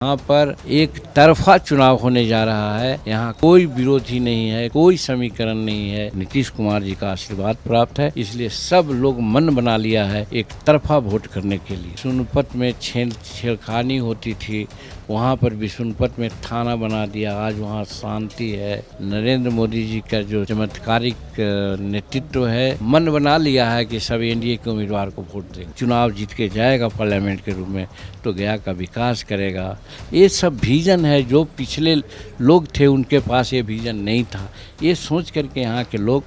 यहाँ पर एक तरफा चुनाव होने जा रहा है। यहाँ कोई विरोधी नहीं है, कोई समीकरण नहीं है। नीतीश कुमार जी का आशीर्वाद प्राप्त है, इसलिए सब लोग मन बना लिया है एक तरफा वोट करने के लिए। सोनपत में छेड़खानी होती थी, वहाँ पर विष्णुपत में थाना बना दिया। आज वहाँ शांति है। नरेंद्र मोदी जी का जो चमत्कारिक नेतृत्व है, मन बना लिया है कि सब एनडीए के उम्मीदवार को वोट देंगे। चुनाव जीत के जाएगा पार्लियामेंट के रूप में, तो गया का विकास करेगा। ये सब विजन है। जो पिछले लोग थे उनके पास ये विजन नहीं था। ये सोच करके यहाँ के लोग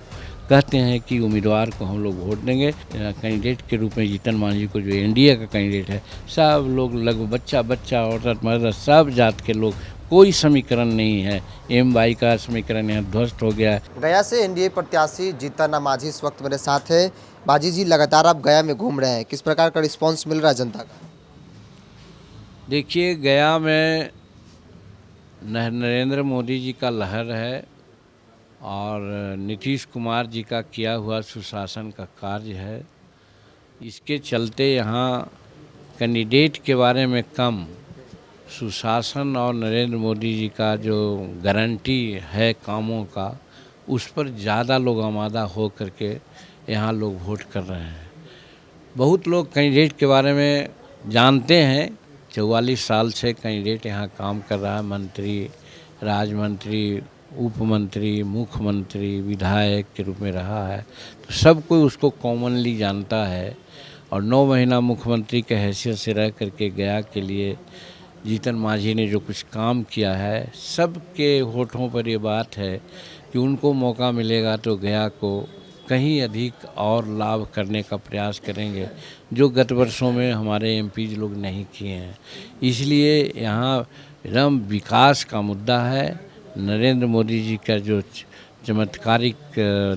कहते हैं कि उम्मीदवार को हम लोग वोट देंगे। कैंडिडेट के रूप में जीतन मांझी को, जो एनडीए का कैंडिडेट है, सब लोग लगभग बच्चा औरत मर्द सब जात के लोग, कोई समीकरण नहीं है। एम.वाई का समीकरण यहाँ ध्वस्त हो गया है। गया से एनडीए प्रत्याशी जीतन मांझी इस वक्त मेरे साथ है। बाजी जी, लगातार आप गया में घूम रहे हैं, किस प्रकार का रिस्पांस मिल रहा है जनता का? देखिए, गया में नरेंद्र मोदी जी का लहर है और नीतीश कुमार जी का किया हुआ सुशासन का कार्य है। इसके चलते यहाँ कैंडिडेट के बारे में कम, सुशासन और नरेंद्र मोदी जी का जो गारंटी है कामों का, उस पर ज़्यादा लोग आमादा हो करके यहाँ लोग वोट कर रहे हैं। बहुत लोग कैंडिडेट के बारे में जानते हैं। 44 साल से कैंडिडेट यहाँ काम कर रहा है। मंत्री, राजमंत्री, उप मंत्री, मुख्यमंत्री, विधायक के रूप में रहा है, तो सब कोई उसको कॉमनली जानता है। और 9 महीना मुख्यमंत्री के हैसियत से रह करके गया के लिए जीतन मांझी ने जो कुछ काम किया है, सबके होठों पर ये बात है कि उनको मौका मिलेगा तो गया को कहीं अधिक और लाभ करने का प्रयास करेंगे, जो गत वर्षों में हमारे एमपी लोग नहीं किए हैं। इसलिए यहाँ एकदम विकास का मुद्दा है। नरेंद्र मोदी जी का जो चमत्कारिक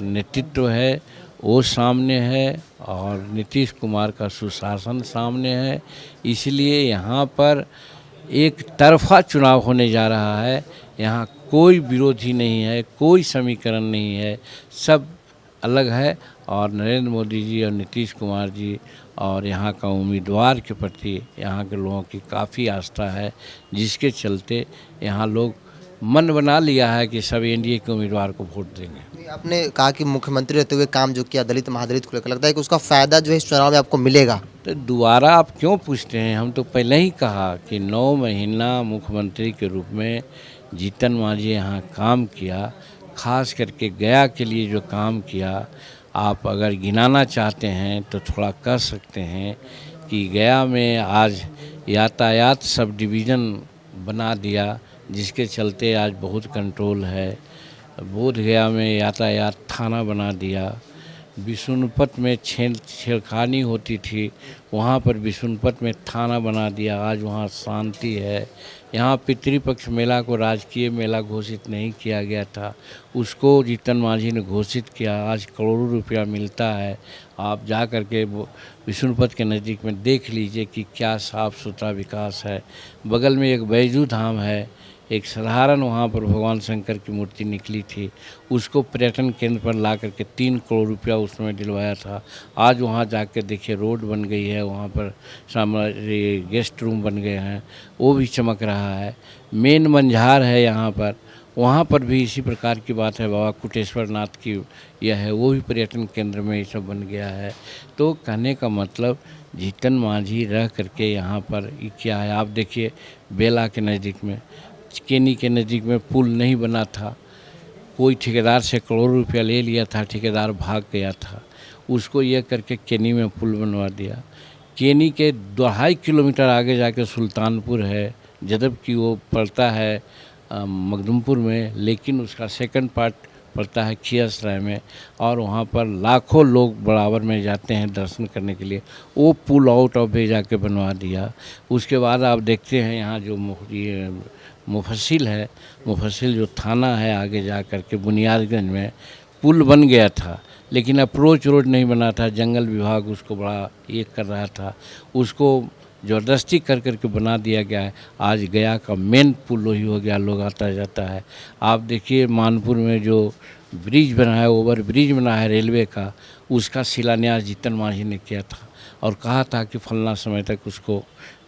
नेतृत्व है वो सामने है और नीतीश कुमार का सुशासन सामने है। इसलिए यहाँ पर एक तरफा चुनाव होने जा रहा है। यहाँ कोई विरोधी नहीं है, कोई समीकरण नहीं है, सब अलग है। और नरेंद्र मोदी जी और नीतीश कुमार जी और यहाँ का उम्मीदवार के प्रति यहाँ के लोगों की काफ़ी आस्था है, जिसके चलते यहाँ लोग मन बना लिया है कि सब एनडीए के उम्मीदवार को वोट देंगे। आपने कहा कि मुख्यमंत्री रहते हुए काम जो किया दलित महादलित को लेकर, लगता है कि उसका फ़ायदा जो है इस चुनाव में आपको मिलेगा? तो दोबारा आप क्यों पूछते हैं? हम तो पहले ही कहा कि 9 महीना मुख्यमंत्री के रूप में जीतन मांझी यहाँ काम किया। खास करके गया के लिए जो काम किया, आप अगर गिनाना चाहते हैं तो थोड़ा कह सकते हैं कि गया में आज यातायात सब डिवीज़न बना दिया, जिसके चलते आज बहुत कंट्रोल है। बोध गया में यातायात थाना बना दिया। विष्णुपत में छेड़खानी होती थी, वहाँ पर विष्णुपत में थाना बना दिया। आज वहाँ शांति है। यहाँ पितृपक्ष मेला को राजकीय मेला घोषित नहीं किया गया था, उसको जीतन मांझी ने घोषित किया। आज करोड़ों रुपया मिलता है। आप जा कर के विष्णुपत के नज़दीक में देख लीजिए कि क्या साफ़ सुथरा विकास है। बगल में एक बैजू धाम है, एक साधारण वहाँ पर भगवान शंकर की मूर्ति निकली थी, उसको पर्यटन केंद्र पर ला करके 3 करोड़ रुपया उसमें दिलवाया था। आज वहाँ जाकर देखिए रोड बन गई है, वहाँ पर सामने गेस्ट रूम बन गए हैं, वो भी चमक रहा है। मेन मंझार है यहाँ पर, वहाँ पर भी इसी प्रकार की बात है। बाबा कुटेश्वर नाथ की यह है, वो भी पर्यटन केंद्र में ये सब बन गया है। तो कहने का मतलब जीतन मांझी रह करके यहाँ पर क्या है। आप देखिए बेला के नज़दीक में, केनी के नज़दीक में पुल नहीं बना था, कोई ठेकेदार से करोड़ों रुपया ले लिया था, ठेकेदार भाग गया था, उसको ये करके केनी में पुल बनवा दिया। केनी के 2.5 किलोमीटर आगे जाके सुल्तानपुर है, जबकि वो पड़ता है मखदुमपुर में, लेकिन उसका सेकंड पार्ट पड़ता है खियासराय में, और वहाँ पर लाखों लोग बराबर में जाते हैं दर्शन करने के लिए। वो पुल आउट ऑफ वे जाके बनवा दिया। उसके बाद आप देखते हैं यहाँ जो मुफस्सिल है, मुफस्सिल जो थाना है, आगे जा कर के बुनियादगंज में पुल बन गया था, लेकिन अप्रोच रोड नहीं बना था। जंगल विभाग उसको बड़ा ये कर रहा था, उसको ज़बरदस्ती कर करके बना दिया गया है। आज गया का मेन पुल वही हो गया, लोग आता जाता है। आप देखिए मानपुर में जो ब्रिज बना है, ओवर ब्रिज बना है रेलवे का, उसका शिलान्यास जीतन मांझी ने किया था और कहा था कि फलना समय तक उसको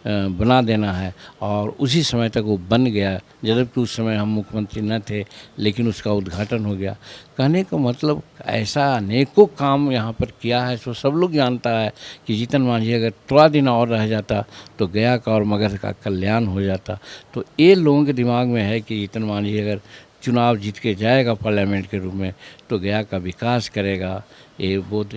बना देना है, और उसी समय तक वो बन गया, जबकि उस समय हम मुख्यमंत्री न थे, लेकिन उसका उद्घाटन हो गया। कहने का मतलब ऐसा अनेकों काम यहाँ पर किया है, सो सब लोग जानता है कि जीतन मांझी अगर थोड़ा दिन और रह जाता तो गया का और मगध का कल्याण हो जाता। तो ये लोगों के दिमाग में है कि जीतन मांझी अगर चुनाव जीत के जाएगा पार्लियामेंट के रूप में तो गया का विकास करेगा। ये बहुत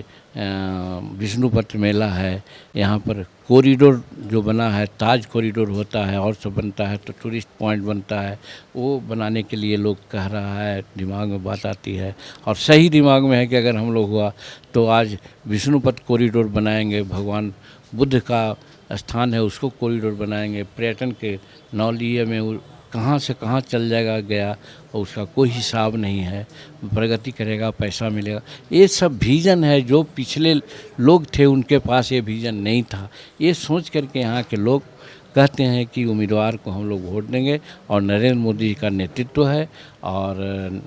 विष्णुपत मेला है, यहाँ पर कॉरिडोर जो बना है, ताज कॉरिडोर होता है और सब बनता है, तो टूरिस्ट पॉइंट बनता है, वो बनाने के लिए लोग कह रहा है, दिमाग में बात आती है और सही दिमाग में है कि अगर हम लोग हुआ तो आज विष्णुपत कॉरिडोर बनाएंगे, भगवान बुद्ध का स्थान है उसको कॉरिडोर बनाएंगे, पर्यटन के नौलिये में कहाँ से कहाँ चल जाएगा गया और उसका कोई हिसाब नहीं है, प्रगति करेगा, पैसा मिलेगा। ये सब विज़न है, जो पिछले लोग थे उनके पास ये विज़न नहीं था। ये सोच करके यहाँ के लोग कहते हैं कि उम्मीदवार को हम लोग वोट देंगे, और नरेंद्र मोदी जी का नेतृत्व है और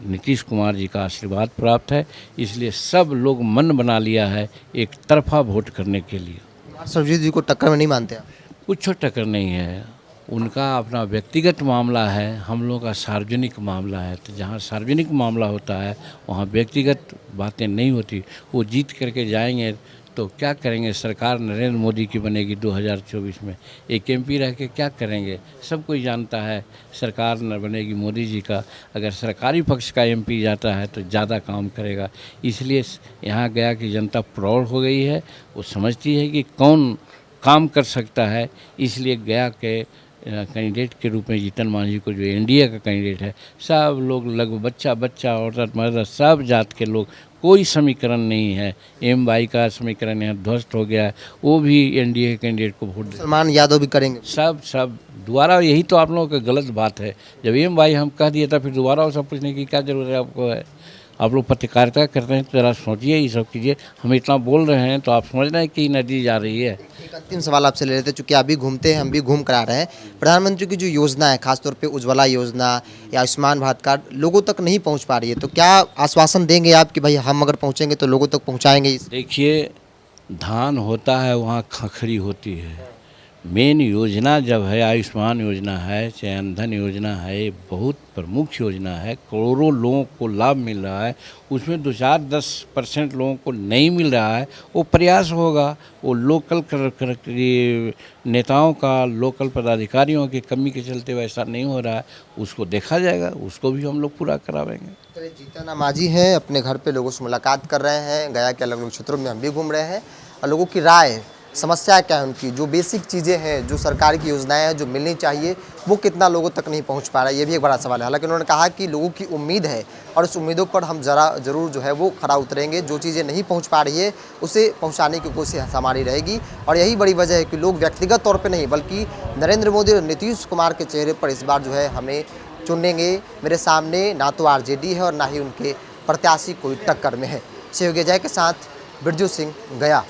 नीतीश कुमार जी का आशीर्वाद प्राप्त है, इसलिए सब लोग मन बना लिया है एक तरफा वोट करने के लिए। सरबजीत जी को टक्कर में नहीं मानते आप? कुछ टक्कर नहीं है, उनका अपना व्यक्तिगत मामला है, हम लोग का सार्वजनिक मामला है। तो जहाँ सार्वजनिक मामला होता है वहाँ व्यक्तिगत बातें नहीं होती। वो जीत करके जाएंगे तो क्या करेंगे, सरकार नरेंद्र मोदी की बनेगी 2024 में, एक एमपी रह के क्या करेंगे, सब कोई जानता है सरकार न बनेगी मोदी जी का। अगर सरकारी पक्ष का एमपी जाता है तो ज़्यादा काम करेगा, इसलिए यहाँ गया कि जनता प्रौढ़ हो गई है, वो समझती है कि कौन काम कर सकता है, इसलिए गया के कैंडिडेट के रूप में जीतन मांझी को, जो एनडीए का कैंडिडेट है, सब लोग लगभग बच्चा औरत मर्द सब जात के लोग, कोई समीकरण नहीं है, एम वाई का समीकरण यहाँ ध्वस्त हो गया है, वो भी एनडीए के कैंडिडेट को वोट दे। सलमान यादव भी करेंगे सब दोबारा, यही तो आप लोगों का गलत बात है। जब एम वाई हम कह दिए तो फिर दोबारा वो सब पूछने की क्या जरूरत है आपको है? आप लोग पत्रकारिता करते हैं तो ज़रा सोचिए, ये सब कीजिए। हम इतना बोल रहे हैं तो आप समझ रहे हैं कि नदी जा रही है। एक अंतिम सवाल आपसे ले लेते हैं, चूँकि आप भी घूमते हैं, हम भी घूम कर आ रहे हैं। प्रधानमंत्री की जो योजना है, खासतौर पे उज्ज्वला योजना या आयुष्मान भारत कार्ड लोगों तक नहीं पहुंच पा रही है, तो क्या आश्वासन देंगे आप कि भाई हम अगर पहुंचेंगे तो लोगों तक पहुंचाएंगे? देखिए, धान होता है वहाँ खखरी होती है। मेन योजना जब है, आयुष्मान योजना है, चाहे धन योजना है, ये बहुत प्रमुख योजना है, करोड़ों लोगों को लाभ मिल रहा है। उसमें 2-10% लोगों को नहीं मिल रहा है, वो प्रयास होगा, वो लोकल नेताओं का, लोकल पदाधिकारियों की कमी के चलते वैसा नहीं हो रहा है, उसको देखा जाएगा, उसको भी हम लोग पूरा करावेंगे। चलिए, जीतन राम मांझी हैं, अपने घर पे लोगों से मुलाकात कर रहे हैं, गया के अलग अलग क्षेत्रों में हम भी घूम रहे हैं, और लोगों की राय, समस्या क्या है उनकी, जो बेसिक चीज़ें हैं, जो सरकार की योजनाएं हैं जो मिलनी चाहिए, वो कितना लोगों तक नहीं पहुंच पा रहा है, ये भी एक बड़ा सवाल है। हालांकि उन्होंने कहा कि लोगों की उम्मीद है और उस उम्मीदों पर हम ज़रूर जो है वो खरा उतरेंगे, जो चीज़ें नहीं पहुंच पा रही है उसे पहुंचाने की कोशिश हमारी रहेगी। और यही बड़ी वजह है कि लोग व्यक्तिगत तौर पर नहीं, बल्कि नरेंद्र मोदी और नीतीश कुमार के चेहरे पर इस बार जो है हमें चुनेंगे। मेरे सामने ना तो आरजेडी है और ना ही उनके प्रत्याशी कोई टक्कर में है। सहयोगी जय के साथ बिरजू सिंह, गया।